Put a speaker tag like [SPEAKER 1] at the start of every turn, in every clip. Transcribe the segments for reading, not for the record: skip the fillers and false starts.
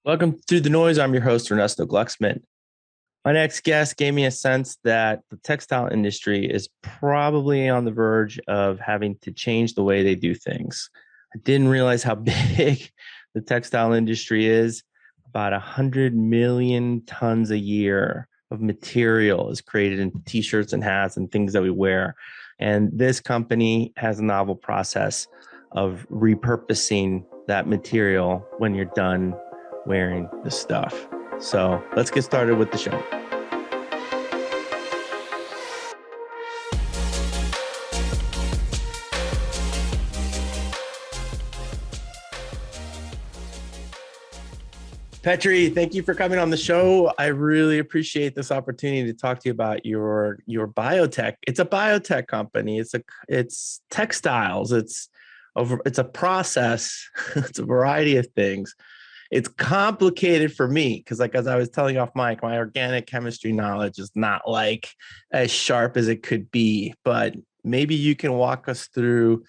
[SPEAKER 1] Welcome Through the Noise. I'm your host, Ernesto Glucksman. My next guest gave me a sense that the textile industry is probably on the verge of having to change the way they do things. I didn't realize how big the textile industry is. About 100 million tons a year of material is created in t-shirts and hats and things that we wear. And this company has a novel process of repurposing that material when you're done wearing the stuff. So let's get started with the show. Petri, thank you for coming on the show. I really appreciate this opportunity to talk to you about your biotech. It's a biotech company. It's textiles. It's a process. It's a variety of things. It's complicated for me because, as I was telling you off mic, my organic chemistry knowledge is not like as sharp as it could be. But maybe you can walk us through,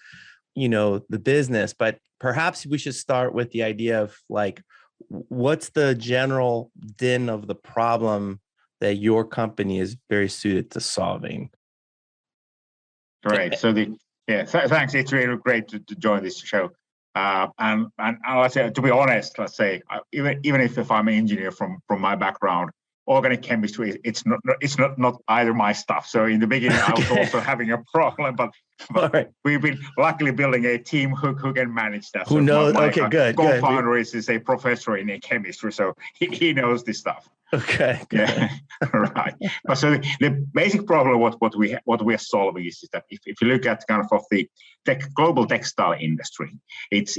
[SPEAKER 1] the business. But perhaps we should start with the idea of what's the general din of the problem that your company is very suited to solving?
[SPEAKER 2] Great. Thanks. It's really great to join this show. And let's say, to be honest, even if I'm an engineer from my background, organic chemistry, it's not either my stuff. So in the beginning, I was also having a problem, but right. We've been luckily building a team who can manage that.
[SPEAKER 1] Who knows? My
[SPEAKER 2] co-founder is a professor in chemistry, so he knows this stuff.
[SPEAKER 1] Okay. Good.
[SPEAKER 2] Yeah, right. So the basic problem what we are solving is that if you look at kind of the global textile industry, it's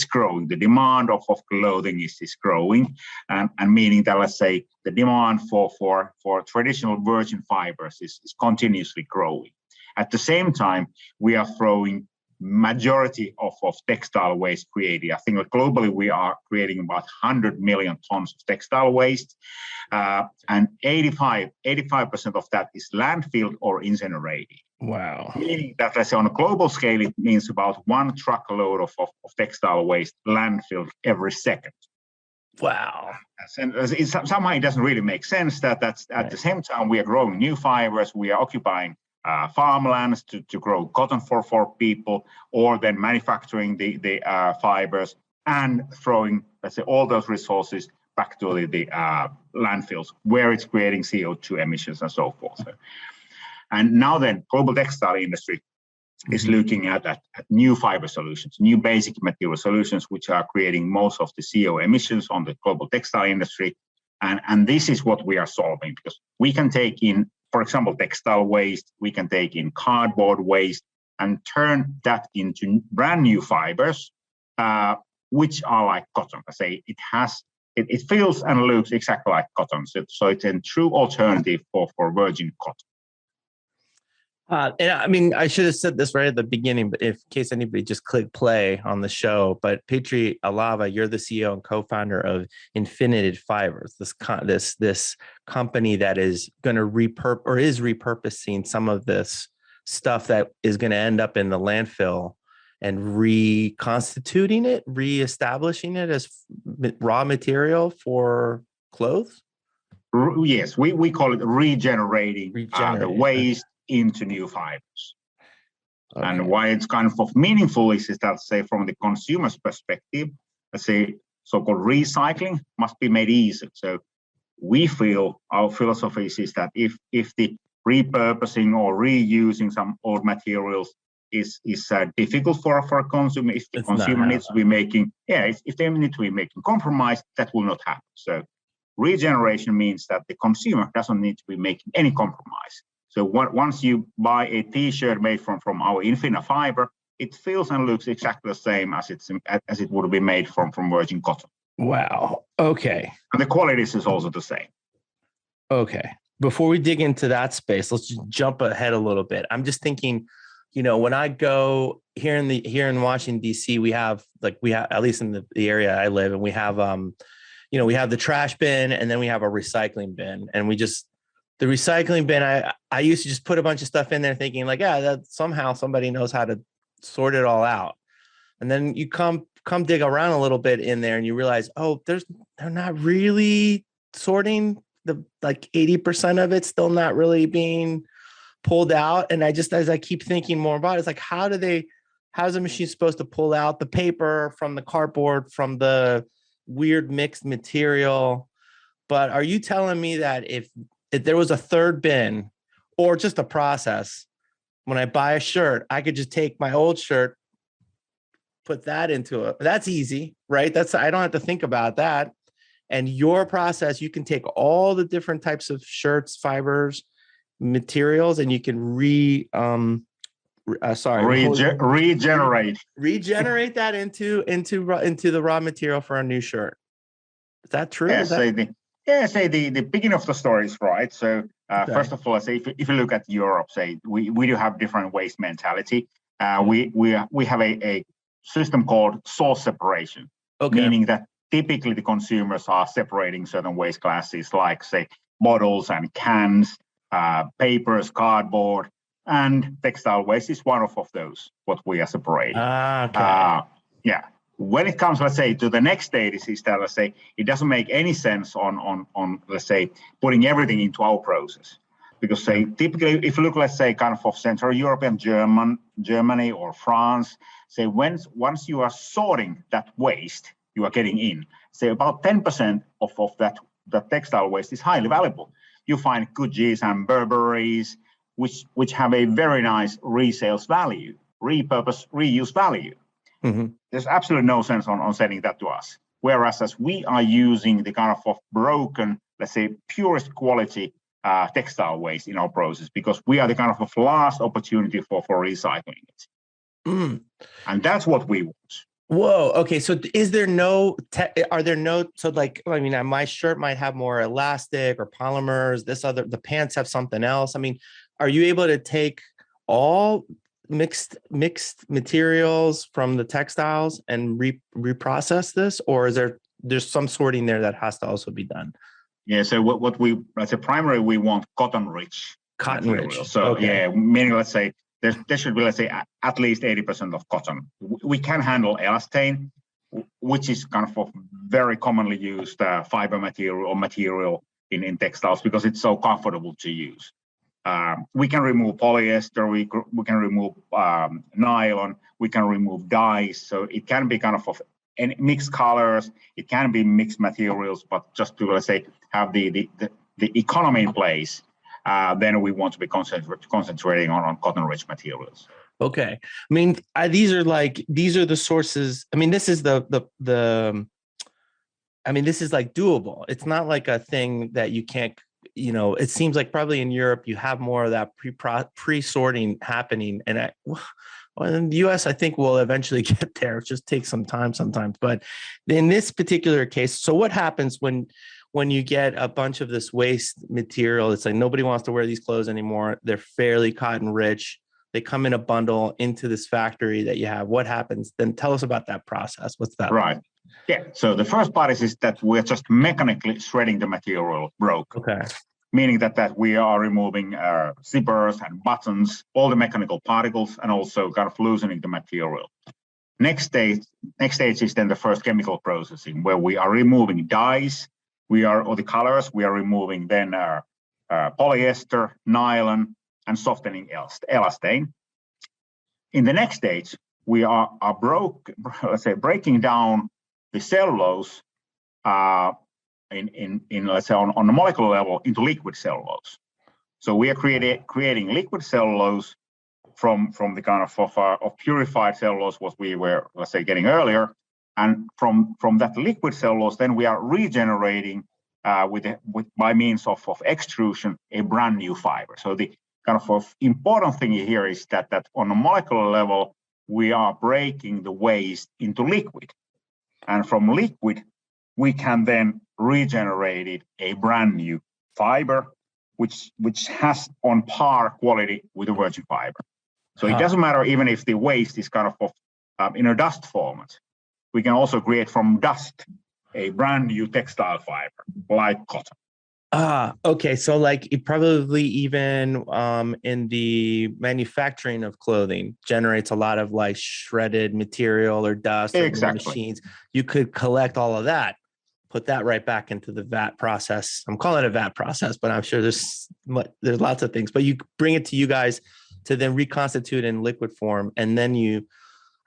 [SPEAKER 2] growing. The demand of clothing is growing, and meaning that, let's say, the demand for traditional virgin fibers is continuously growing. At the same time, we are throwing majority of textile waste created. I think that globally we are creating about 100 million tons of textile waste, and 85% of that is landfilled or incinerated.
[SPEAKER 1] Wow.
[SPEAKER 2] Meaning that, let's say, on a global scale, it means about one truckload of textile waste landfilled every second.
[SPEAKER 1] Wow.
[SPEAKER 2] And somehow it doesn't really make sense that that's at the same time we are growing new fibers, we are occupying farmlands to grow cotton for people, or then manufacturing the fibers and throwing, let's say, all those resources back to the landfills where it's creating CO2 emissions and so forth. And now then, global textile industry is looking at new fiber solutions, new basic material solutions, which are creating most of the CO emissions on the global textile industry. And this is what we are solving, because we can take in, for example, textile waste, we can take in cardboard waste and turn that into brand new fibers, which are like cotton. I say it feels and looks exactly like cotton. So it's a true alternative for virgin cotton.
[SPEAKER 1] And I mean, I should have said this right at the beginning, but in case anybody just clicked play on the show, but Petri Alava, you're the CEO and co-founder of Infinna Fibers, this company that is going to repurposing some of this stuff that is going to end up in the landfill and reconstituting it, reestablishing it as raw material for clothes.
[SPEAKER 2] Yes, we call it regenerating the waste into new fibers. Okay. And why it's kind of meaningful is that, say, from the consumer's perspective, let's say, so-called recycling must be made easy. So we feel, our philosophy is that if the repurposing or reusing some old materials is difficult for a consumer, if the consumer needs to be making, if they need to be making compromise, that will not happen. So regeneration means that the consumer doesn't need to be making any compromise. So once you buy a T-shirt made from our Infinna fiber, it feels and looks exactly the same as it would be made from virgin cotton.
[SPEAKER 1] Wow. Okay.
[SPEAKER 2] And the quality is also the same.
[SPEAKER 1] Okay. Before we dig into that space, let's just jump ahead a little bit. I'm just thinking, when I go here in Washington D.C., we have at least in the area I live, and we have we have the trash bin, and then we have a recycling bin, and the recycling bin, I used to just put a bunch of stuff in there thinking that somehow somebody knows how to sort it all out. And then you come come dig around a little bit in there and you realize, oh, they're not really sorting the like 80% of it still not really being pulled out. And as I keep thinking more about it, it's like, how's a machine supposed to pull out the paper from the cardboard, from the weird mixed material? But are you telling me that if there was a third bin or just a process, when I buy a shirt, I could just take my old shirt, put that into it? That's easy, right? I don't have to think about that. And your process, you can take all the different types of shirts, fibers, materials, and you can regenerate that into the raw material for a new shirt. Is that true?
[SPEAKER 2] The beginning of the story is right. So first of all, say if you look at Europe, say we do have different waste mentality. We have a system called source separation, meaning that typically the consumers are separating certain waste classes, like say bottles and cans, papers, cardboard, and textile waste is one of those what we are separating. Yeah. When it comes, let's say, to the next stage is that, let's say, it doesn't make any sense on let's say, putting everything into our process. Because, say, typically, if you look, let's say, kind of Central Europe and Germany or France, say, once you are sorting that waste you are getting in, say, about 10% of that textile waste is highly valuable. You find Gucci's and Burberry's, which have a very nice resales value, repurpose, reuse value. Mm-hmm. There's absolutely no sense on sending that to us. Whereas as we are using the kind of broken, let's say, purest quality textile waste in our process, because we are the kind of last opportunity for recycling it. Mm. And that's what we want.
[SPEAKER 1] Whoa. Okay. So so like, I mean, my shirt might have more elastic or polymers, the pants have something else. I mean, are you able to take all mixed materials from the textiles and reprocess this, or is there's some sorting there that has to also be done?
[SPEAKER 2] Yeah, so what we, let's say, primarily we want cotton rich. So okay. Yeah, meaning, let's say there should be, let's say, at least 80% of cotton. We can handle elastane, which is kind of a very commonly used fiber material or material in textiles because it's so comfortable to use. We can remove polyester, we can remove nylon, we can remove dyes. So it can be kind of mixed colors, it can be mixed materials, but just to, let's say, have the economy in place, then we want to be concentrating on cotton-rich materials.
[SPEAKER 1] Okay. I mean, these are the sources. I mean, this is this is like doable. It's not like a thing that you can't, it seems like probably in Europe, you have more of that pre-sorting happening. And in the US, I think we'll eventually get there. It just takes some time sometimes. But in this particular case, so what happens when you get a bunch of this waste material? It's like nobody wants to wear these clothes anymore. They're fairly cotton rich. They come in a bundle into this factory that you have. What happens? Then tell us about that process. What's that?
[SPEAKER 2] Right. Yeah. So the first part is that we're just mechanically shredding the material broke. Okay. Meaning that we are removing zippers and buttons, all the mechanical particles, and also kind of loosening the material. Next stage is then the first chemical processing, where we are removing dyes, or the colors. We are removing then polyester, nylon, and softening elastane. In the next stage, we are breaking down the cellulose let's say on a molecular level into liquid cellulose. So we are creating liquid cellulose from the kind of purified cellulose what we were, let's say, getting earlier, and from that liquid cellulose, then we are regenerating by means of extrusion a brand new fiber. So the kind of important thing here is that on a molecular level we are breaking the waste into liquid, and from liquid we can then regenerate it a brand new fiber, which has on par quality with the virgin fiber. So it doesn't matter even if the waste is kind of in a dust format. We can also create from dust a brand new textile fiber like cotton.
[SPEAKER 1] Okay. So like it probably even in the manufacturing of clothing generates a lot of like shredded material or dust or the
[SPEAKER 2] Exactly.
[SPEAKER 1] machines. You could collect all of that, put that right back into the vat process. I'm calling it a vat process, but I'm sure there's lots of things. But you bring it to you guys to then reconstitute in liquid form, and then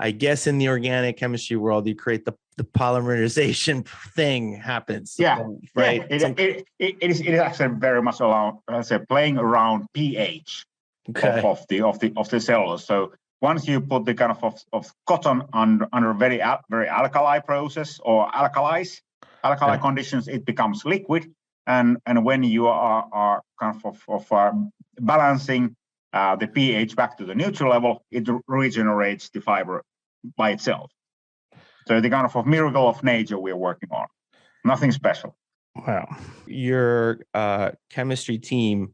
[SPEAKER 1] I guess in the organic chemistry world, you create the polymerization thing happens,
[SPEAKER 2] Yeah,
[SPEAKER 1] right?
[SPEAKER 2] it is actually very much around, let's say, playing around pH
[SPEAKER 1] Okay.
[SPEAKER 2] of the cellulose. So once you put the kind of cotton under very alkali process or alkali conditions, it becomes liquid. And when you are kind of balancing the pH back to the neutral level, it regenerates the fiber by itself. So the kind of miracle of nature we're working on. Nothing special.
[SPEAKER 1] Wow. Your chemistry team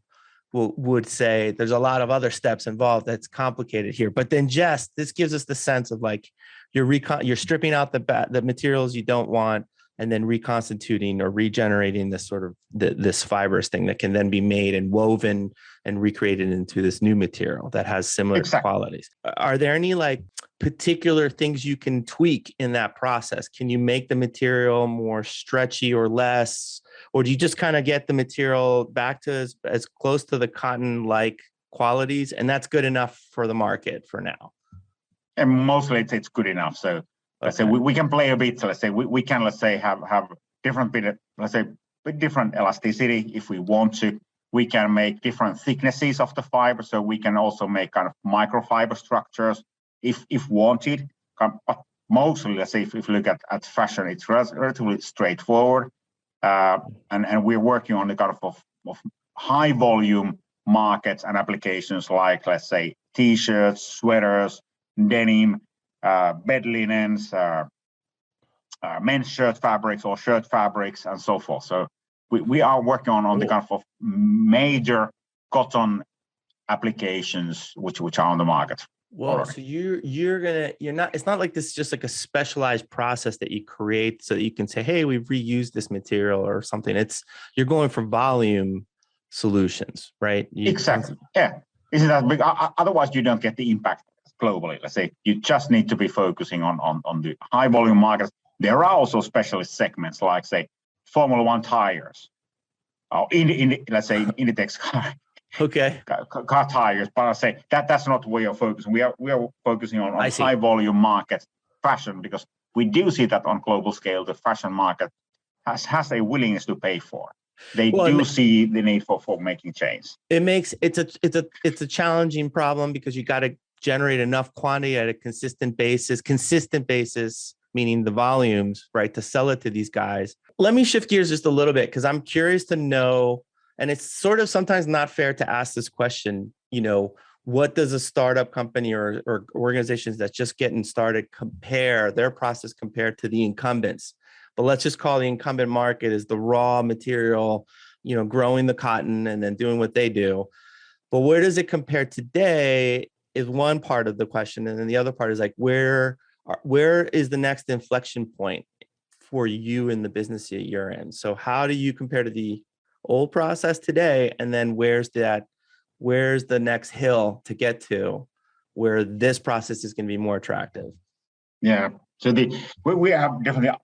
[SPEAKER 1] would say there's a lot of other steps involved that's complicated here. But then just this gives us the sense of like you're stripping out the materials you don't want and then reconstituting or regenerating this sort of this fibrous thing that can then be made and woven and recreated into this new material that has similar qualities. Are there any like particular things you can tweak in that process? Can you make the material more stretchy or less? Or do you just kind of get the material back to as close to the cotton-like qualities, and that's good enough for the market for now?
[SPEAKER 2] And mostly it's good enough. So let's say we can play a bit. So let's say we can have different bit, let's say with different elasticity if we want to. We can make different thicknesses of the fiber, so we can also make kind of microfiber structures if wanted. But mostly, let's say if you look at fashion, it's relatively straightforward. And we're working on the kind of high volume markets and applications like, let's say, t-shirts, sweaters, denim, bed linens, men's shirt fabrics or shirt fabrics, and so forth. So we are working on the kind of major cotton applications which are on the market.
[SPEAKER 1] Well, so you're not, it's not like this is just like a specialized process that you create so that you can say, hey, we've reused this material or something. You're going for volume solutions, right?
[SPEAKER 2] Exactly. Yeah. Isn't that big? Otherwise, you don't get the impact globally. Let's say you just need to be focusing on the high volume markets. There are also specialist segments like, say, Formula One tires, or let's say in the textile.
[SPEAKER 1] Okay.
[SPEAKER 2] Car tires, but I say that's not where you're focusing. We are focusing on high volume markets, fashion, because we do see that on global scale, the fashion market has a willingness to pay for. They do see the need for making change.
[SPEAKER 1] It's a challenging problem because you got to generate enough quantity at a consistent basis, meaning the volumes, right, to sell it to these guys. Let me shift gears just a little bit because I'm curious to know, and it's sort of sometimes not fair to ask this question, what does a startup company or organizations that's just getting started compare their process compared to the incumbents? But let's just call the incumbent market as the raw material, growing the cotton and then doing what they do. But where does it compare today is one part of the question. And then the other part is like, where is the next inflection point for you in the business that you're in? So how do you compare to the old process today? And then where's the next hill to get to where this process is going to be more attractive?
[SPEAKER 2] Yeah. So we have definitely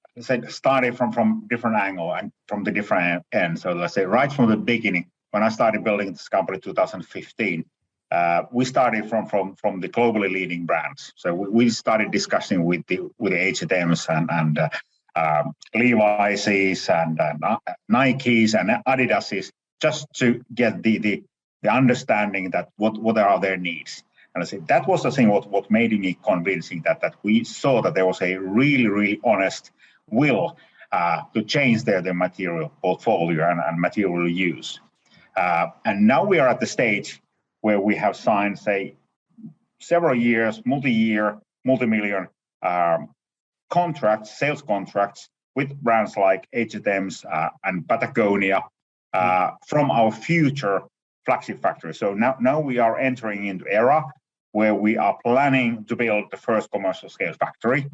[SPEAKER 2] started from different angle and from the different end. So let's say right from the beginning, when I started building this company in 2015, we started from the globally leading brands. So we started discussing with the H&Ms and Levi's and Nikes and Adidas's, just to get the understanding that what are their needs. And I said that was the thing what made me convincing that we saw that there was a really, really honest will to change their material portfolio and material use. And now we are at the stage where we have signed, say, several years, multi-year, multi-million sales contracts with brands like H&M's and Patagonia from our future flagship factory. So now we are entering into era where we are planning to build the first commercial scale factory.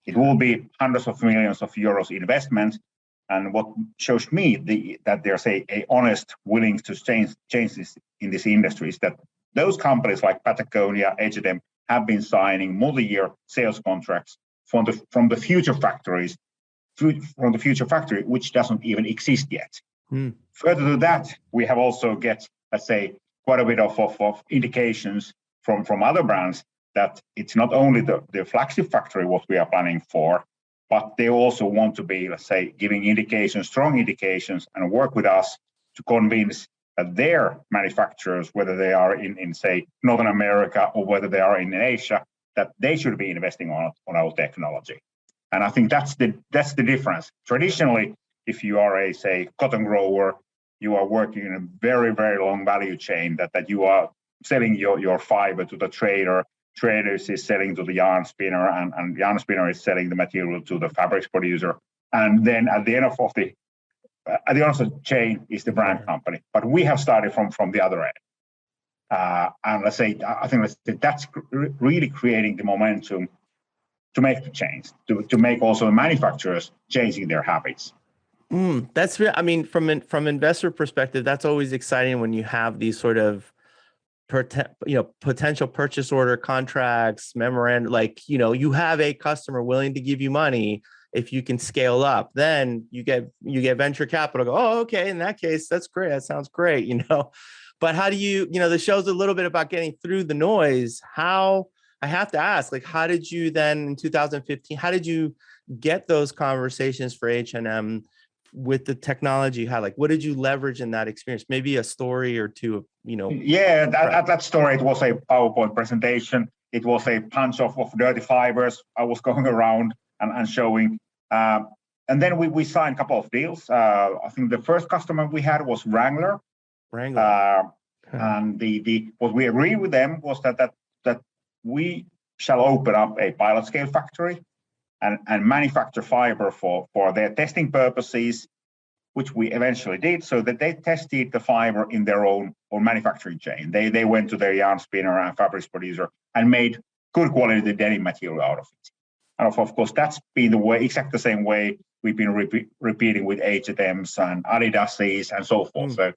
[SPEAKER 2] It will be hundreds of millions of euros investment, And what shows me that there's a honest willingness to change this in this industry is that those companies like Patagonia, H&M have been signing multi-year sales contracts from the future factories, from the future factory, which doesn't even exist yet. Further to that, we have also get, let's say, quite a bit of indications from other brands that it's not only the flagship factory what we are planning for, but they also want to be, let's say, giving indications, strong indications, and work with us to convince that their manufacturers, whether they are in say, Northern America or whether they are in Asia, that they should be investing on our technology. And I think that's the difference. Traditionally, if you are a, say, cotton grower, you are working in a very, very long value chain that you are selling your fiber to the trader. Traders is selling to the yarn spinner, and yarn spinner is selling the material to the fabrics producer. And then at the end of the chain is the brand company. But we have started from the other end. And let's say, I think that's really creating the momentum to make the change, to make also the manufacturers changing their habits.
[SPEAKER 1] That's real. I mean, from investor perspective, that's always exciting when you have these sort of potential purchase order contracts, memorandum, like, you have a customer willing to give you money if you can scale up. Then you get venture capital go, oh, okay, in that case, that's great. That sounds great, But how do you, the show's a little bit about getting through the noise. How, I have to ask, like, how did you then in 2015, how did you get those conversations for H&M with the technology you had? Like, what did you leverage in that experience? Maybe a story or two of,
[SPEAKER 2] Yeah, that story, it was a PowerPoint presentation. It was a bunch of dirty fibers I was going around and showing. And then we signed a couple of deals. I think the first customer we had was Wrangler. And what we agreed with them was that we shall open up a pilot scale factory and manufacture fiber for their testing purposes, which we eventually did, so that they tested the fiber in their own manufacturing chain. They went to their yarn spinner and fabrics producer and made good quality denim material out of it. And of course, that's been the way, exactly the same way we've been repeating with H&M's and Adidas's and so forth. So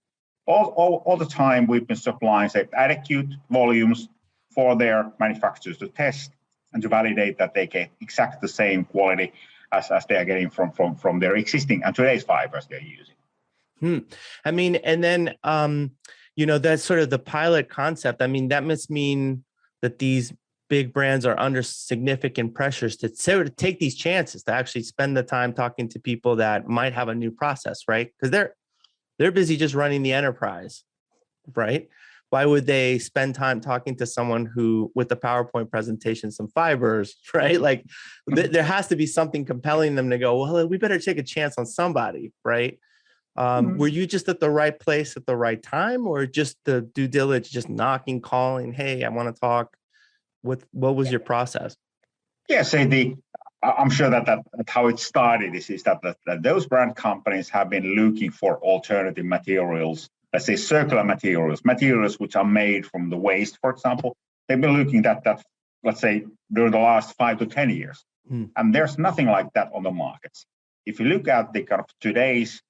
[SPEAKER 2] all the time we've been supplying, say, adequate volumes for their manufacturers to test and to validate that they get exactly the same quality as they are getting from their existing and today's fibers they're using.
[SPEAKER 1] I mean, and then, that's sort of the pilot concept. I mean, that must mean that these big brands are under significant pressures to take these chances, to actually spend the time talking to people that might have a new process, right? Because they're busy just running the enterprise, right? Why would they spend time talking to someone who, with the PowerPoint presentation, some fibers, right? Like there has to be something compelling them to go, well, we better take a chance on somebody, right? Were you just at the right place at the right time, or just the due diligence, just knocking, calling, hey, I want to talk? What was your process?
[SPEAKER 2] Yeah, I'm sure that how it started is that those brand companies have been looking for alternative materials, let's say circular materials which are made from the waste, for example. They've been looking at that, let's say, during the last 5 to 10 years. And there's nothing like that on the markets. If you look at the kind of today's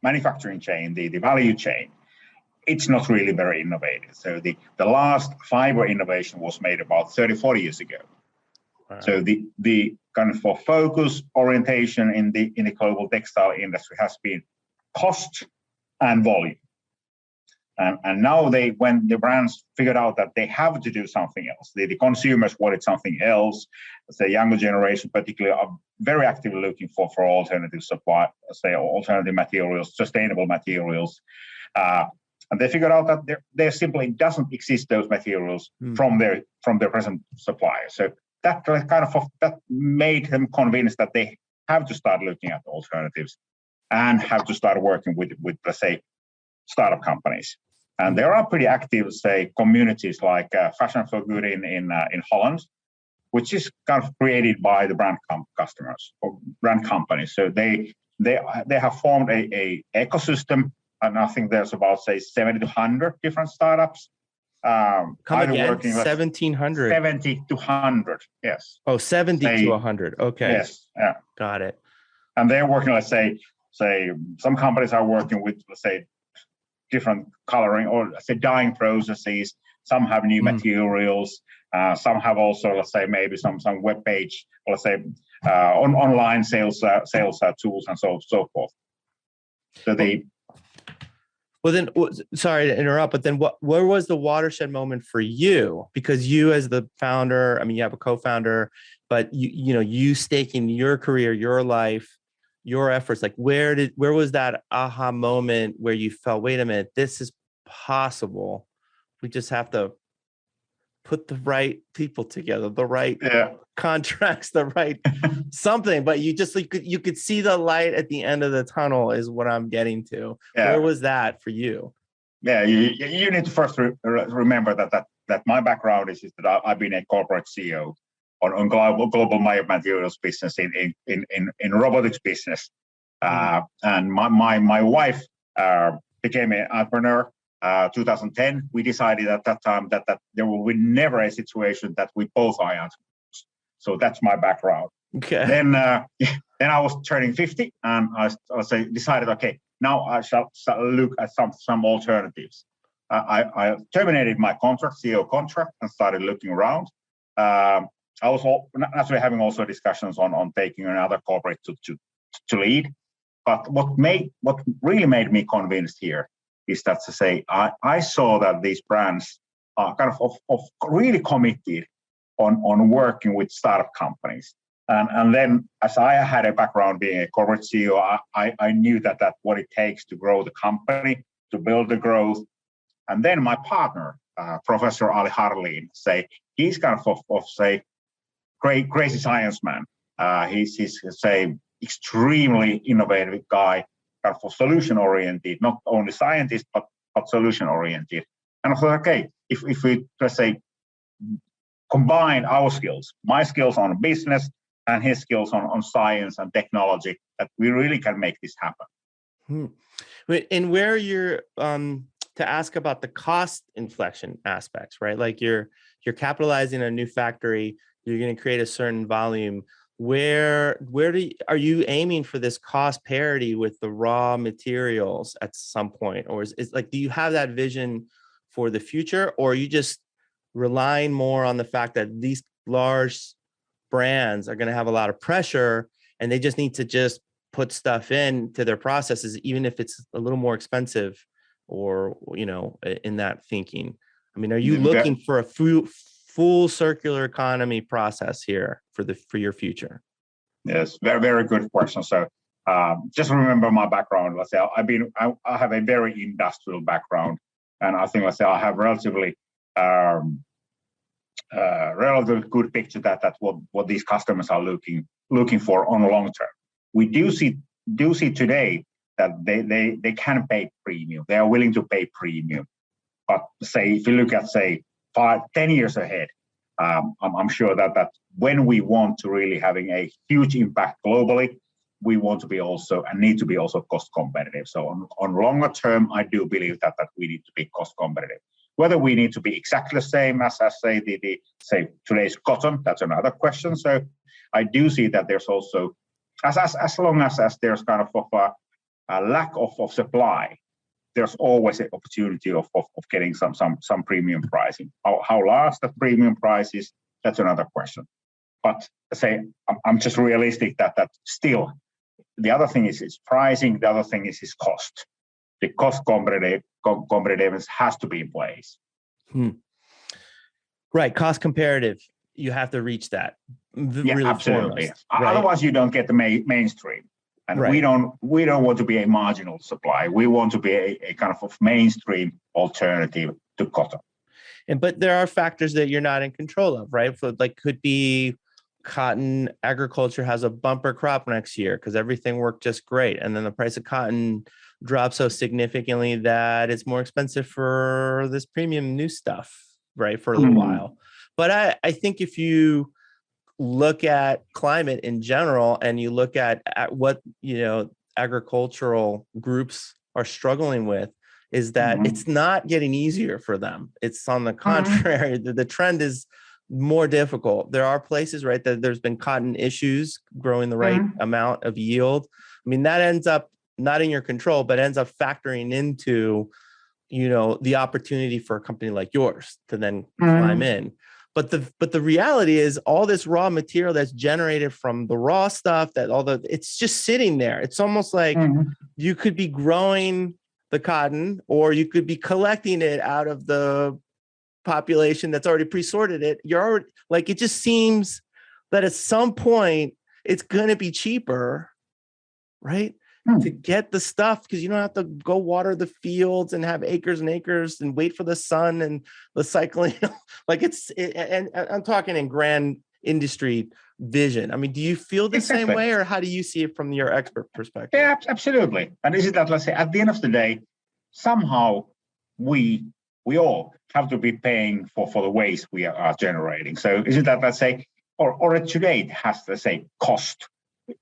[SPEAKER 2] manufacturing chain, the value chain, it's not really very innovative. So the last fiber innovation was made about 30, 40 years ago. Wow. So the kind of for focus orientation in the global textile industry has been cost and volume. And now when the brands figured out that they have to do something else, the consumers wanted something else. The younger generation particularly are very actively looking for alternative supply, say alternative materials, sustainable materials. And they figured out that there simply doesn't exist those materials from their present suppliers. So that that made them convinced that they have to start looking at alternatives and have to start working with let's say, startup companies. And there are pretty active, say, communities like Fashion for Good in Holland, which is kind of created by the brand customers or brand companies. So they have formed a ecosystem, and I think there's about, say, 70 to 100 different startups.
[SPEAKER 1] Come again? 1,700.
[SPEAKER 2] 70 to 100, yes.
[SPEAKER 1] Oh, 70 to 100. Okay.
[SPEAKER 2] Yes, yeah.
[SPEAKER 1] Got it.
[SPEAKER 2] And they're working, let's say, say some companies are working with, let's say, different coloring or let's say dyeing processes. Some have new materials. Some have also, let's say, maybe some web page, or let's say online sales tools and so forth. So they.
[SPEAKER 1] Well, then, sorry to interrupt, but then where was the watershed moment for you? Because you, as the founder, I mean, you have a co-founder, but you staking your career, your life, your efforts. Like, where was that aha moment where you felt, wait a minute, this is possible? We just have to put the right people together, the right contracts, the right something. But you could see the light at the end of the tunnel is what I'm getting to. Yeah. Where was that for you?
[SPEAKER 2] Yeah, you need to first remember that my background is that I've been a corporate CEO on global materials business in robotics business, and my wife became an entrepreneur. 2010, we decided at that time that there will be never a situation that we both are entrepreneurs. So that's my background.
[SPEAKER 1] Okay.
[SPEAKER 2] Then I was turning 50, and I decided, okay, now I shall look at some alternatives. I terminated my CEO contract and started looking around. I was naturally having also discussions on taking another corporate to lead. But what really made me convinced here is that to say I saw that these brands are kind of really committed on working with startup companies. And then as I had a background being a corporate CEO, I knew that what it takes to grow the company, to build the growth. And then my partner, Professor Ali Harleen, he's kind of crazy science man. He's extremely innovative guy, kind of solution oriented, not only scientist but solution oriented. And I thought, okay, if we let's say combine our skills, my skills on business and his skills on science and technology, that we really can make this happen.
[SPEAKER 1] And where you're to ask about the cost inflection aspects, right? Like you're capitalizing a new factory, you're going to create a certain volume. Where are you aiming for this cost parity with the raw materials at some point? Or is like, do you have that vision for the future, or are you just relying more on the fact that these large brands are going to have a lot of pressure and they just need to just put stuff into their processes, even if it's a little more expensive, or, in that thinking? I mean, are you looking for a full circular economy process here for your future?
[SPEAKER 2] Yes, very, very good question. So just remember my background. Let's say I have a very industrial background, and I think, let's say, I have relatively good picture that what these customers are looking for on a long term. We do see today that they can pay premium. They are willing to pay premium. But say if you look at 5-10 years ahead, I'm sure that when we want to really having a huge impact globally, we want to be also and need to be also cost competitive. So on longer term, I do believe that we need to be cost competitive. Whether we need to be exactly the same as today's cotton, that's another question. So I do see that there's also as long as there's kind of a lack of supply, there's always an opportunity of getting some premium pricing. How large that premium price is, that's another question. But I'm just realistic that still the other thing is pricing. The other thing is cost. The cost competitiveness has to be in place.
[SPEAKER 1] Right, cost comparative. You have to reach that.
[SPEAKER 2] Really absolutely.
[SPEAKER 1] Right?
[SPEAKER 2] Otherwise, you don't get the mainstream. And right. we don't want to be a marginal supply. We want to be a kind of mainstream alternative to cotton.
[SPEAKER 1] But there are factors that you're not in control of, right? So like could be cotton agriculture has a bumper crop next year because everything worked just great. And then the price of cotton drops so significantly that it's more expensive for this premium new stuff, right? For a little while. But I think if you look at climate in general and you look at what agricultural groups are struggling with, is that it's not getting easier for them. It's on the contrary, the trend is more difficult. There are places, right, that there's been cotton issues growing the right amount of yield. I mean, that ends up not in your control, but ends up factoring into, the opportunity for a company like yours to then climb in. But the reality is all this raw material that's generated from the raw stuff, it's just sitting there. It's almost like you could be growing the cotton, or you could be collecting it out of the population that's already pre-sorted it. You're already like, it just seems that at some point it's going to be cheaper, right? To get the stuff, because you don't have to go water the fields and have acres and acres and wait for the sun and the cycling. Like and I'm talking in grand industry vision. I mean, do you feel the same way, or how do you see it from your expert perspective?
[SPEAKER 2] Yeah, absolutely. And is it that, let's say, at the end of the day, somehow we all have to be paying for the waste we are generating. So is it that, let's say, or today it has, let's say, cost.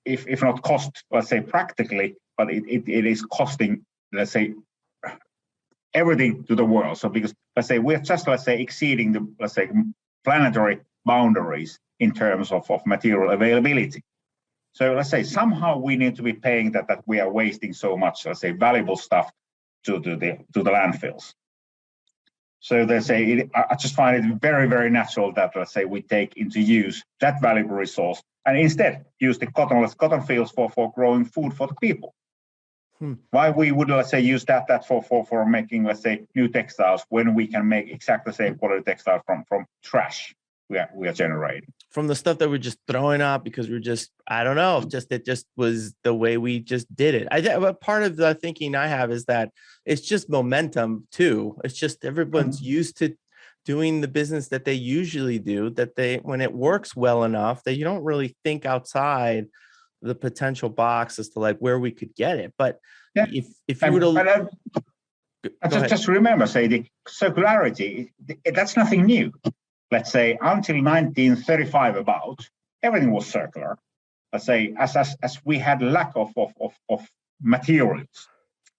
[SPEAKER 2] If not cost, let's say practically, but it is costing, let's say, everything to the world. So because, let's say, we're just, let's say, exceeding the, let's say, planetary boundaries in terms of material availability. So let's say somehow we need to be paying that we are wasting so much, let's say, valuable stuff to the landfills. So they say, I just find it very, very natural that, let's say, we take into use that valuable resource and instead use the cotton fields for growing food for the people. Why we would, let's say, use that for making, let's say, new textiles when we can make exactly the same quality textile from trash we are generating.
[SPEAKER 1] From the stuff that we're just throwing out because we're just, I don't know, it just was the way we just did it. But part of the thinking I have is that it's just momentum too. It's just everyone's used to doing the business that they usually do, when it works well enough that you don't really think outside the potential box as to like where we could get it. But if you were to
[SPEAKER 2] just remember, say, the circularity, that's nothing new. Let's say until 1935 about, everything was circular. Let's say as we had lack of materials.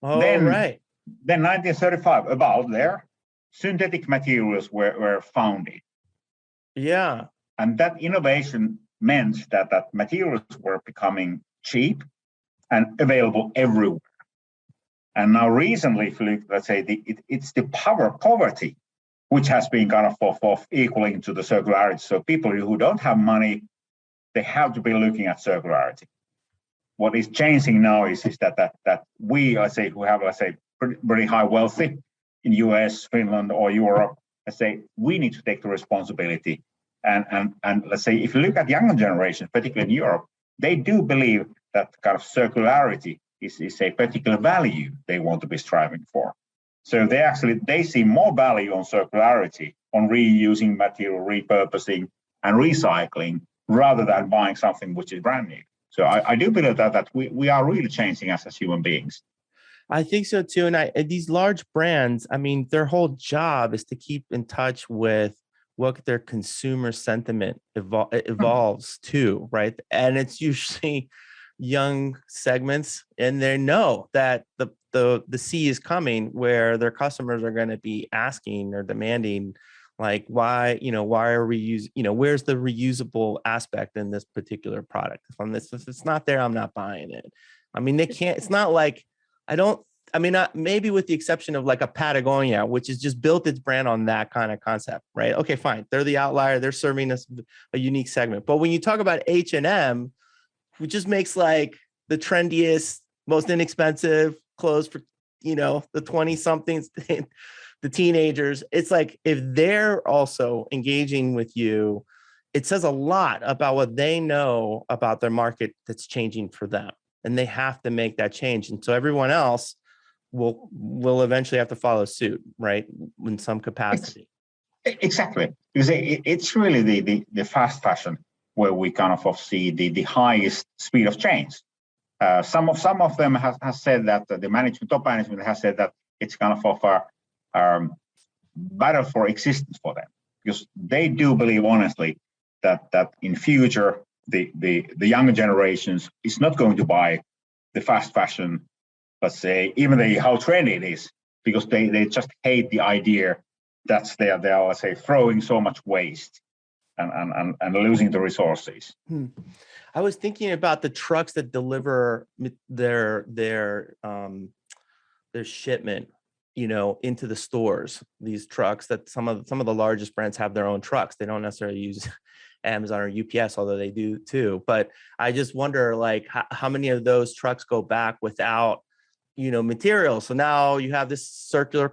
[SPEAKER 2] Then 1935 about there, synthetic materials were founded.
[SPEAKER 1] Yeah.
[SPEAKER 2] And that innovation meant that materials were becoming cheap and available everywhere. And now recently, if you look, let's say, it's the poverty which has been kind of equaling to the circularity. So people who don't have money, they have to be looking at circularity. What is changing now is that we, let's say, who have, let's say, pretty high wealthy in US, Finland, or Europe, let's say, we need to take the responsibility. And let's say, if you look at younger generations, particularly in Europe, they do believe that kind of circularity is a particular value they want to be striving for. So they see more value on circularity, on reusing material, repurposing, and recycling, rather than buying something which is brand new. So I do believe that we are really changing as human beings.
[SPEAKER 1] I think so too. And these large brands, I mean, their whole job is to keep in touch with what their consumer sentiment evolves to, right? And it's usually young segments, and they know that the sea is coming where their customers are going to be asking or demanding, like, why are we using, where's the reusable aspect in this particular product? If it's not there, I'm not buying it. I mean, they can't, it's not like, maybe with the exception of like a Patagonia, which has just built its brand on that kind of concept, right? Okay, fine. They're the outlier. They're serving us a unique segment. But when you talk about H&M, who just makes like the trendiest, most inexpensive clothes for, the 20 somethings, the teenagers, it's like, if they're also engaging with you, it says a lot about what they know about their market that's changing for them. And they have to make that change. And so everyone else will eventually have to follow suit, right? In some capacity.
[SPEAKER 2] Exactly. Because it's really the fast fashion where we kind of see the highest speed of change. Some of them has said that the top management has said that it's kind of a battle for existence for them, because they do believe honestly that in future the younger generations is not going to buy the fast fashion, let's say, even how trendy it is, because they just hate the idea that they are, let's say, throwing so much waste. and losing the resources.
[SPEAKER 1] I was thinking about the trucks that deliver their shipment, into the stores. These trucks that some of the largest brands have their own trucks. They don't necessarily use Amazon or UPS, although they do too. But I just wonder, like, how many of those trucks go back without, material? So now you have this circular,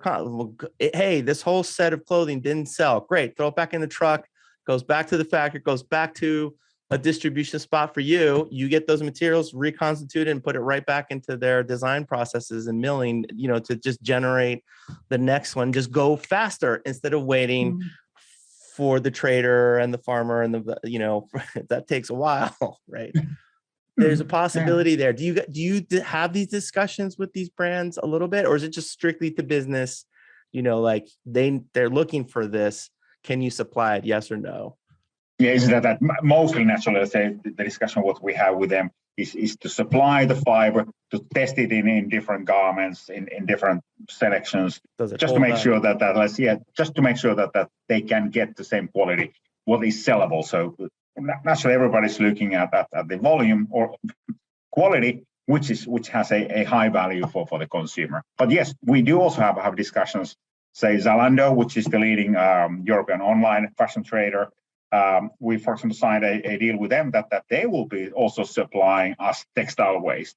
[SPEAKER 1] hey, this whole set of clothing didn't sell. Great, throw it back in the truck, goes back to the factory, goes back to a distribution spot for you. You get those materials reconstituted and put it right back into their design processes and milling, to just generate the next one. Just go faster instead of waiting for the trader and the farmer and that takes a while, right? There's a possibility there. Do you have these discussions with these brands a little bit, or is it just strictly to business? Like they're looking for this. Can you supply it? Yes or no?
[SPEAKER 2] Yeah, is that mostly naturally, let's say the discussion what we have with them is to supply the fiber, to test it in different garments, in different selections, just to make sure that they can get the same quality, what is sellable. So naturally, everybody's looking at the volume or quality, which has a high value for the consumer. But yes, we do also have discussions. Say Zalando, which is the leading European online fashion trader. We, for example, signed a deal with them that they will be also supplying us textile waste.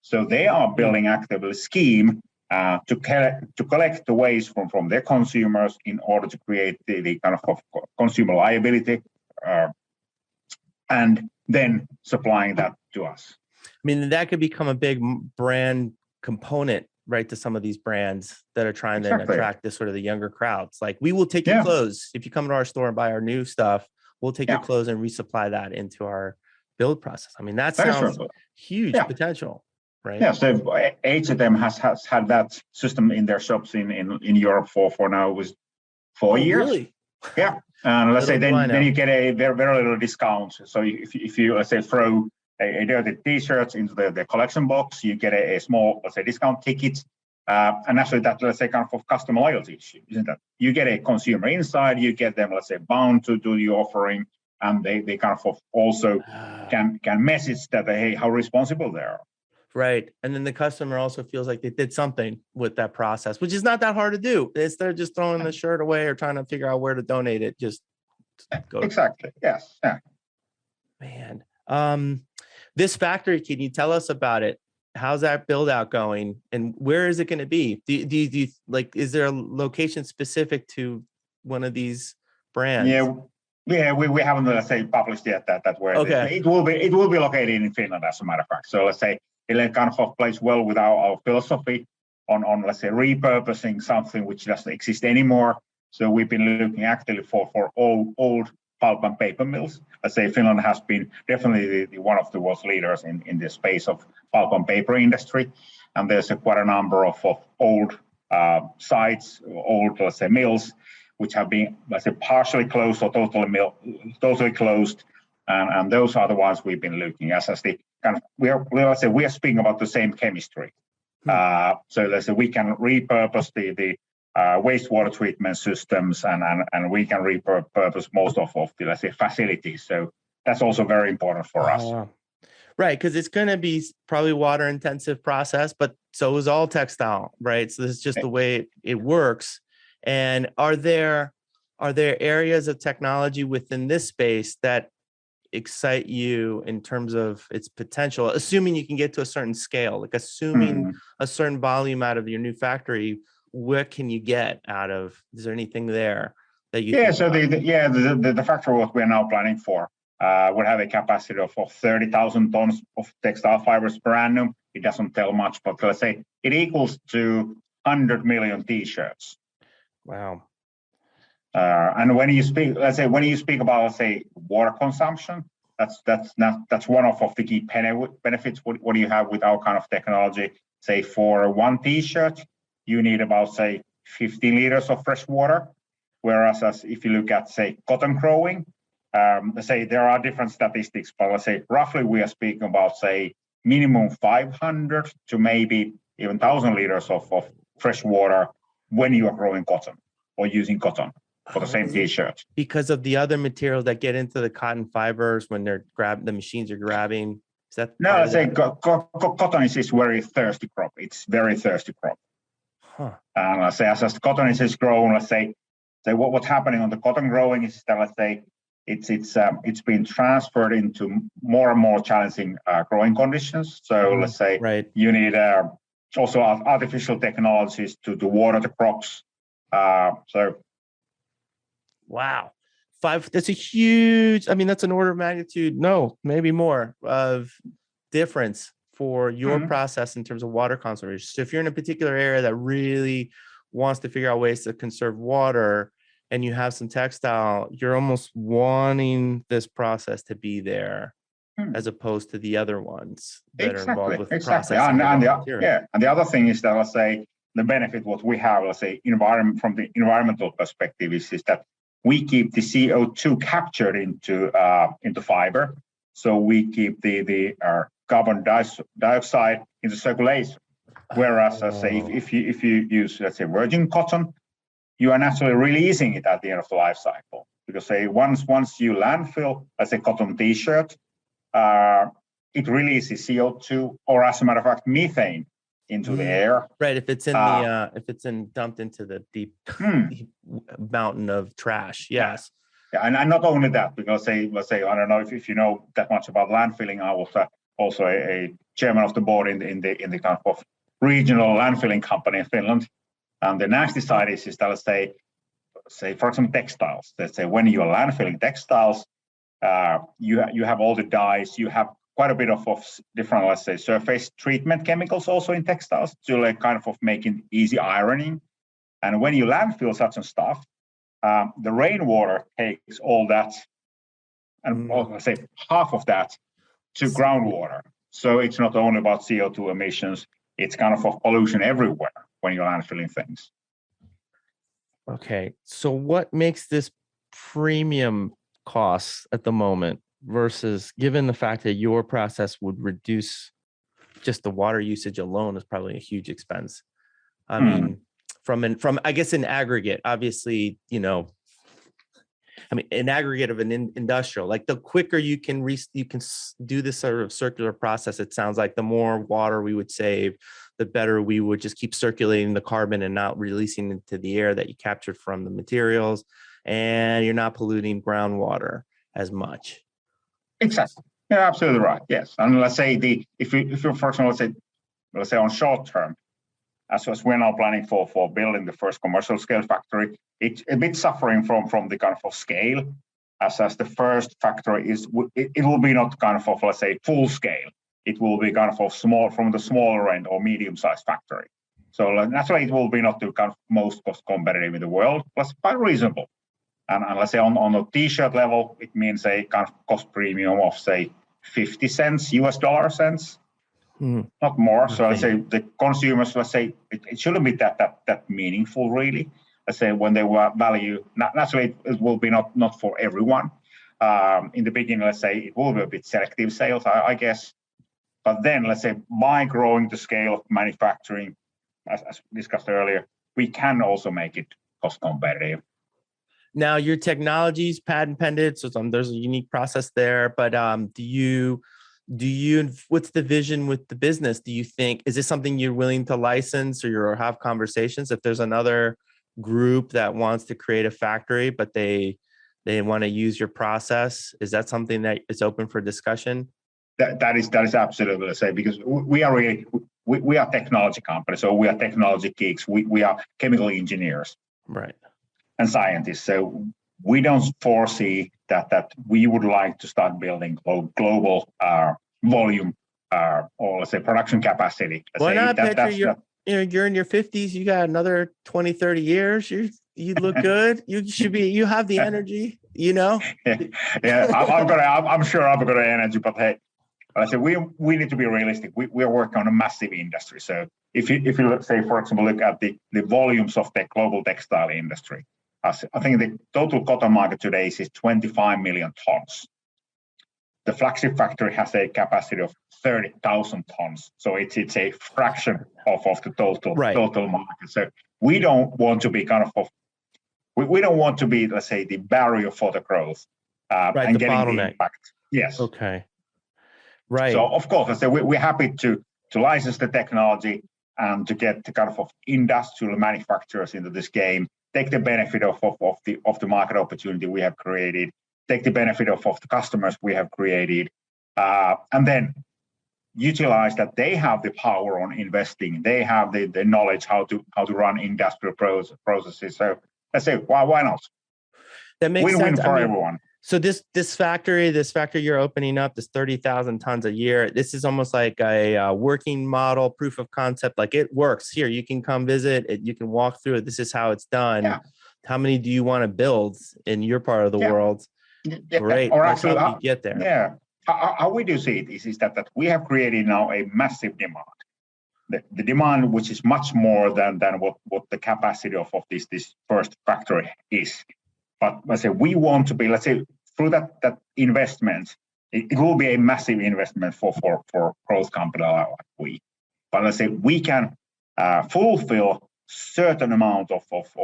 [SPEAKER 2] So they are building actively a scheme to collect the waste from their consumers in order to create the kind of consumer liability and then supplying that to us.
[SPEAKER 1] I mean, that could become a big brand component, right, to some of these brands that are trying to attract this sort of the younger crowds. Like, we will take your clothes. If you come to our store and buy our new stuff, we'll take your clothes and resupply that into our build process. I mean, that sounds huge potential, right?
[SPEAKER 2] Yeah, so H&M has had that system in their shops in Europe for now was 4 years.
[SPEAKER 1] Really?
[SPEAKER 2] Yeah, and let's say then you get a very, very little discount. So if you let's say throw a dirty T-shirts into the collection box, you get a small, let's say, discount ticket. And actually that, let's say, kind of customer loyalty issue, isn't that? You get a consumer inside, you get them, let's say, bound to do the offering, and they kind of also can message that, hey, how responsible they are.
[SPEAKER 1] Right. And then the customer also feels like they did something with that process, which is not that hard to do. Instead of just throwing the shirt away or trying to figure out where to donate it, just go.
[SPEAKER 2] Exactly. Yes. Yeah.
[SPEAKER 1] Man. This factory, can you tell us about it? How's that build out going, and where is it going to be? Do you like, is there a location specific to one of these brands?
[SPEAKER 2] Yeah, we haven't, let's say, published yet that where it will be located in Finland, as a matter of fact. So let's say it kind of plays well with our philosophy on let's say repurposing something which doesn't exist anymore. So we've been looking actively for old pulp and paper mills. Let's say Finland has been definitely one of the world's leaders in the space of pulp and paper industry, and there's quite a number of old sites, old, let's say, mills, which have been, let's say, partially closed or totally closed, and those are the ones we've been looking at as the kind of we are speaking about the same chemistry. So let's say we can repurpose the wastewater treatment systems, and we can repurpose most of the, let's say, facilities. So that's also very important for us.
[SPEAKER 1] Right, because it's going to be probably water intensive process, but so is all textile, right? So this is just the way it works. And are there areas of technology within this space that excite you in terms of its potential, assuming you can get to a certain scale, like assuming a certain volume out of your new factory? What can you get out of? Is there anything there that you?
[SPEAKER 2] Yeah, so the factory what we're now planning for would have a capacity of 30,000 tons of textile fibers per annum. It doesn't tell much, but let's say it equals to 100 million T-shirts.
[SPEAKER 1] Wow.
[SPEAKER 2] And when you speak about, let's say, water consumption, that's one of the key benefits. What do you have with our kind of technology? Say for one T-shirt, you need about, say, 15 liters of fresh water. Whereas if you look at, say, cotton growing, let's say there are different statistics, but let's say roughly we are speaking about, say, minimum 500 to maybe even 1,000 liters of fresh water when you are growing cotton or using cotton. for the same T-shirt.
[SPEAKER 1] Because of the other materials that get into the cotton fibers when the machines are grabbing. Is that
[SPEAKER 2] no? Let's say cotton is very thirsty crop. It's very thirsty crop. And let's say as the cotton is grown, let's say what's happening on the cotton growing is that let's say it's been transferred into more and more challenging growing conditions. So let's say you need also artificial technologies to water the crops.
[SPEAKER 1] Wow. That's a huge, that's an order of magnitude, no, maybe more of difference for your process in terms of water conservation. So if you're in a particular area that really wants to figure out ways to conserve water and you have some textile, you're almost wanting this process to be there as opposed to the other ones that are involved with processing.
[SPEAKER 2] And the other thing is that, let's say, the benefit what we have, let's say, from the environmental perspective is that we keep the CO2 captured into fiber, so we keep the carbon dioxide into circulation. Whereas, let's say, if you use, let's say, virgin cotton, you are naturally releasing it at the end of the life cycle. Because, say, once you landfill, let's say, cotton T-shirt, it releases CO2, or as a matter of fact, methane into the air.
[SPEAKER 1] Right. If it's dumped into the deep mountain of trash. Yes.
[SPEAKER 2] Yeah, and not only that, because let's say I don't know if you know that much about landfilling. I was also a chairman of the board in the kind of regional landfilling company in Finland. And the nasty side is that, let's say for example textiles. Let's say when you are landfilling textiles, you have all the dyes, you have quite a bit of different, let's say, surface treatment chemicals also in textiles to like kind of making easy ironing. And when you landfill such stuff, the rainwater takes all that, and let's say half of that to groundwater. So it's not only about CO2 emissions, it's kind of pollution everywhere when you're landfilling things.
[SPEAKER 1] Okay, so what makes this premium cost at the moment versus, given the fact that your process would reduce just the water usage alone is probably a huge expense. I mean, from I guess in aggregate, obviously, in aggregate of an industrial, like the quicker you can do this sort of circular process, it sounds like the more water we would save, the better we would just keep circulating the carbon and not releasing into the air that you captured from the materials, and you're not polluting groundwater as much.
[SPEAKER 2] Exactly. Yeah, absolutely right. Yes, and let's say if you're for example, let's say on short term, as we're now planning for building the first commercial scale factory, it's a bit suffering from the kind of scale, as the first factory it will be not kind of let's say full scale. It will be kind of small, from the smaller end or medium sized factory. So naturally, it will be not the kind of most cost competitive in the world, but quite reasonable. And let's say on a T-shirt level, it means a kind of cost premium of say 50 cents US dollar cents, not more. So let's say the consumers, let's say it shouldn't be that meaningful really. Let's say when they value, naturally it will be not for everyone. In the beginning, let's say it will be a bit selective sales, I guess. But then let's say by growing the scale of manufacturing, as discussed earlier, we can also make it cost competitive.
[SPEAKER 1] Now, your technology is patent pending, so there's a unique process there. But do you? What's the vision with the business? Do you think, is this something you're willing to license or have conversations? If there's another group that wants to create a factory, but they want to use your process, is that something that is open for discussion?
[SPEAKER 2] That is absolutely, let's say, because we are a technology company, so we are technology geeks. We are chemical engineers.
[SPEAKER 1] Right.
[SPEAKER 2] And scientists. So we don't foresee that we would like to start building global volume or let's say production capacity.
[SPEAKER 1] Why not, Petri? You're in your 50s. You got another 20, 30 years. You look good. You have the energy,
[SPEAKER 2] Yeah, I'm sure I've got energy, but hey, I say we need to be realistic. We are working on a massive industry. So if you let's say, for example, look at the volumes of the global textile industry, I think the total cotton market today is 25 million tons. The flagship factory has a capacity of 30,000 tons. So it's a fraction of the total market. So we don't want to be kind of we don't want to be, let's say, the barrier for the growth
[SPEAKER 1] Right,
[SPEAKER 2] and
[SPEAKER 1] the
[SPEAKER 2] getting
[SPEAKER 1] bottleneck.
[SPEAKER 2] the impact. Yes.
[SPEAKER 1] Okay. Right.
[SPEAKER 2] So of course, let's say we're happy to license the technology and to get the kind of industrial manufacturers into this game, take the benefit of the market opportunity we have created, take the benefit of the customers we have created, and then utilize that they have the power on investing, they have the knowledge how to run industrial processes. So let's say why not?
[SPEAKER 1] That makes
[SPEAKER 2] win-win
[SPEAKER 1] sense
[SPEAKER 2] for everyone.
[SPEAKER 1] So this factory you're opening up, this 30,000 tons a year, this is almost like a working model, proof of concept. Like it works here. You can come visit it. You can walk through it. This is how it's done.
[SPEAKER 2] Yeah.
[SPEAKER 1] How many do you want to build in your part of the world?
[SPEAKER 2] Yeah.
[SPEAKER 1] Great.
[SPEAKER 2] Or
[SPEAKER 1] Let's
[SPEAKER 2] actually,
[SPEAKER 1] help you get there.
[SPEAKER 2] Yeah. How we do see it is that we have created now a massive demand. The demand, which is much more than what the capacity of this first factory is. But let's say we want to be, let's say, through that investment, it will be a massive investment for growth company like we. But let's say we can fulfill certain amount of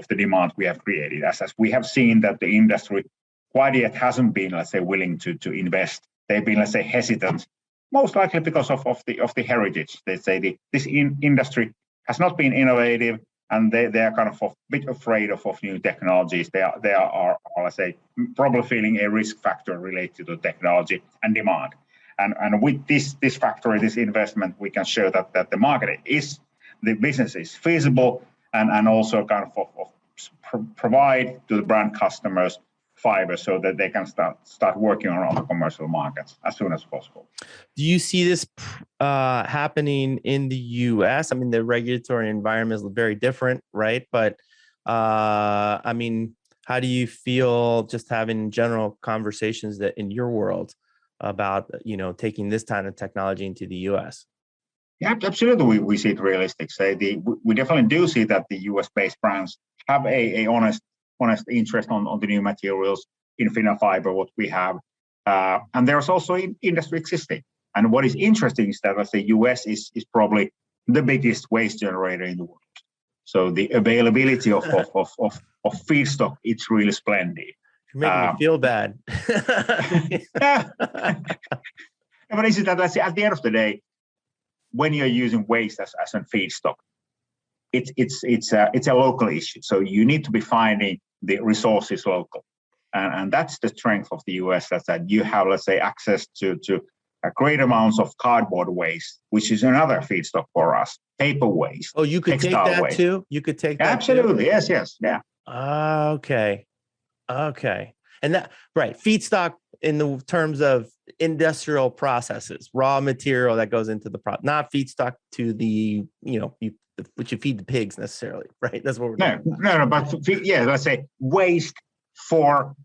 [SPEAKER 2] the demand we have created, as we have seen that the industry quite yet hasn't been, let's say, willing to invest. They've been, let's say, hesitant, most likely because of the heritage. They say this industry has not been innovative, and they are kind of a bit afraid of new technologies. They are, let's say, probably feeling a risk factor related to technology and demand. And with this factory, this investment, we can show that the market the business is feasible, and also kind of provide to the brand customers fiber so that they can start working on the commercial markets as soon as possible.
[SPEAKER 1] Do you see this happening in the US? I mean, the regulatory environment is very different, right? But I mean, how do you feel just having general conversations that in your world about, taking this kind of technology into the US?
[SPEAKER 2] Yeah, absolutely. We see it realistic. We definitely do see that the US-based brands have a honest interest on the new materials, Infinna fiber, what we have. And there's also industry existing. And what is interesting is that, let's say, US is probably the biggest waste generator in the world. So the availability of feedstock, it's really splendid.
[SPEAKER 1] You're making me feel bad.
[SPEAKER 2] Yeah. But is it that, let's say, at the end of the day, when you're using waste as a feedstock, it's a local issue. So you need to be finding the resources local, and that's the strength of the US. That's that you have, let's say, access to great amounts of cardboard waste, which is another feedstock for us. Paper waste.
[SPEAKER 1] Oh, you could take that
[SPEAKER 2] waste
[SPEAKER 1] too. You could take that.
[SPEAKER 2] Absolutely.
[SPEAKER 1] Too?
[SPEAKER 2] Yes. Yeah.
[SPEAKER 1] Okay. And that right feedstock in the terms of industrial processes, raw material that goes into the product, not feedstock to the which you feed the pigs necessarily, right? That's what we're talking about.
[SPEAKER 2] No, but yeah, let's say waste for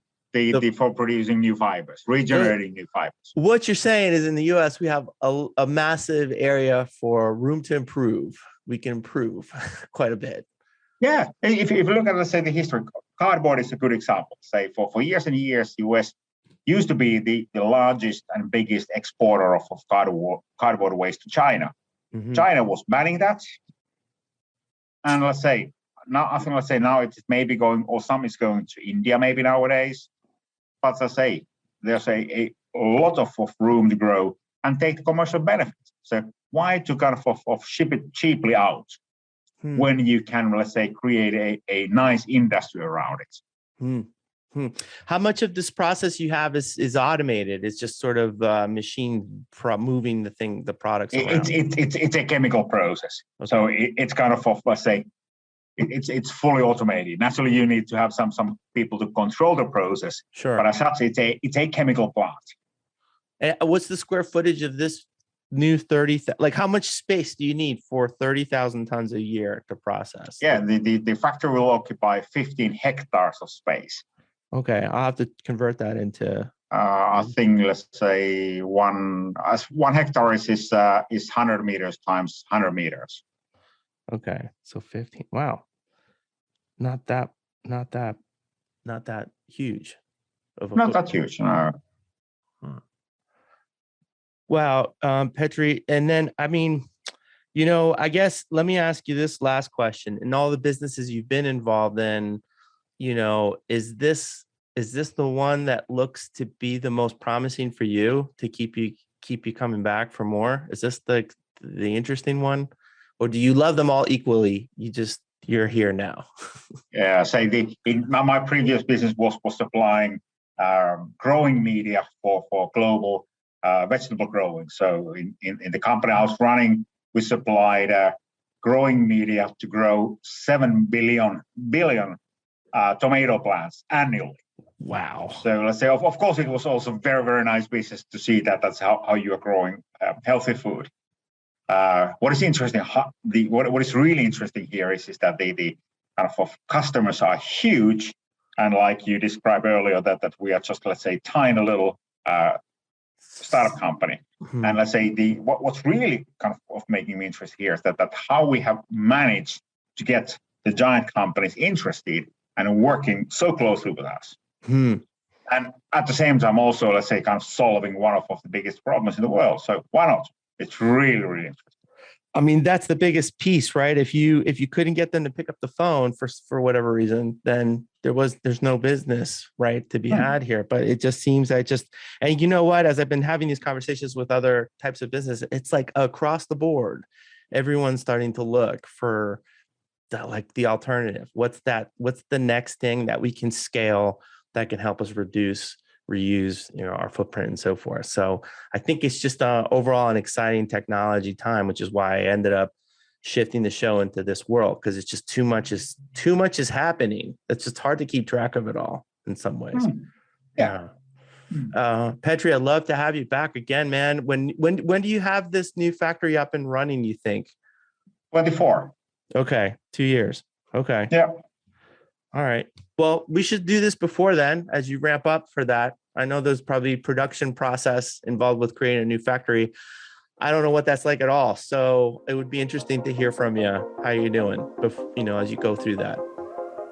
[SPEAKER 2] for producing new fibers, regenerating new fibers. What
[SPEAKER 1] you're saying is in the US, we have a massive area for room to improve. We can improve quite a bit.
[SPEAKER 2] Yeah, if you look at, let's say, the history, cardboard is a good example. Say for years and years, US used to be the largest and biggest exporter of cardboard waste to China. Mm-hmm. China was banning that. And let's say now it's maybe going, or some is going to India maybe nowadays. But let's say there's a lot of room to grow and take the commercial benefits. So why to kind of ship it cheaply out when you can, let's say, create a nice industry around it?
[SPEAKER 1] How much of this process you have is automated? It's just sort of machine moving the products around.
[SPEAKER 2] It's a chemical process. Okay. So it's kind of, let's say, it's fully automated. Naturally, you need to have some people to control the process.
[SPEAKER 1] Sure.
[SPEAKER 2] But as such, it's a chemical plant.
[SPEAKER 1] And what's the square footage of this new 30? Like, how much space do you need for 30,000 tons a year to process?
[SPEAKER 2] Yeah, the factory will occupy 15 hectares of space.
[SPEAKER 1] Okay, I'll have to convert that into.
[SPEAKER 2] I think, let's say, one hectare is 100 meters times 100 meters.
[SPEAKER 1] Okay, so 15. Wow, not that huge.
[SPEAKER 2] Not that huge, no.
[SPEAKER 1] Wow, Petri, and then I mean, I guess let me ask you this last question. In all the businesses you've been involved in, is this the one that looks to be the most promising for you to keep you coming back for more? Is this the interesting one, or do you love them all equally? You're here now.
[SPEAKER 2] Yeah, my previous business was supplying growing media for global vegetable growing. So in the company I was running, we supplied growing media to grow 7 billion tomato plants annually.
[SPEAKER 1] Wow.
[SPEAKER 2] So let's say, of course, it was also very, very nice business to see that's how you are growing healthy food. What is interesting, what is really interesting here is that the kind of customers are huge, and like you described earlier, that we are just, let's say, tiny little startup company. Mm-hmm. And let's say what's really kind of making me interested here is that how we have managed to get the giant companies interested and working so closely with us. Hmm. And at the same time, also, let's say, kind of solving one of the biggest problems in the world. So why not? It's really, really interesting.
[SPEAKER 1] I mean, that's the biggest piece, right? If you couldn't get them to pick up the phone for whatever reason, then there's no business, right, to be had here. But it just seems and you know what? As I've been having these conversations with other types of business, it's like across the board, everyone's starting to look for the alternative. What's the next thing that we can scale that can help us reuse our footprint and so forth. So I think it's just overall an exciting technology time, which is why I ended up shifting the show into this world, because it's just too much is happening. It's just hard to keep track of it all in some ways.
[SPEAKER 2] Yeah.
[SPEAKER 1] Petri, I'd love to have you back again, man. When do you have this new factory up and running, you think?
[SPEAKER 2] 24.
[SPEAKER 1] Okay. 2 years. Okay.
[SPEAKER 2] Yeah.
[SPEAKER 1] All right. Well, we should do this before then, as you ramp up for that. I know there's probably production process involved with creating a new factory. I don't know what that's like at all. So it would be interesting to hear from you how you're doing, as you go through that.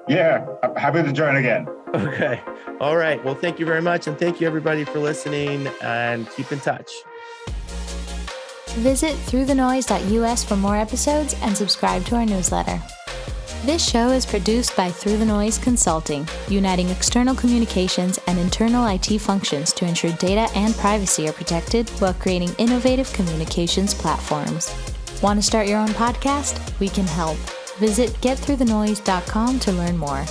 [SPEAKER 2] Yeah, I'm happy to join again.
[SPEAKER 1] Okay. All right. Well, thank you very much. And thank you, everybody, for listening, and keep in touch.
[SPEAKER 3] Visit throughthenoise.us for more episodes and subscribe to our newsletter. This show is produced by Through the Noise Consulting, uniting external communications and internal IT functions to ensure data and privacy are protected while creating innovative communications platforms. Want to start your own podcast? We can help. Visit getthroughthenoise.com to learn more.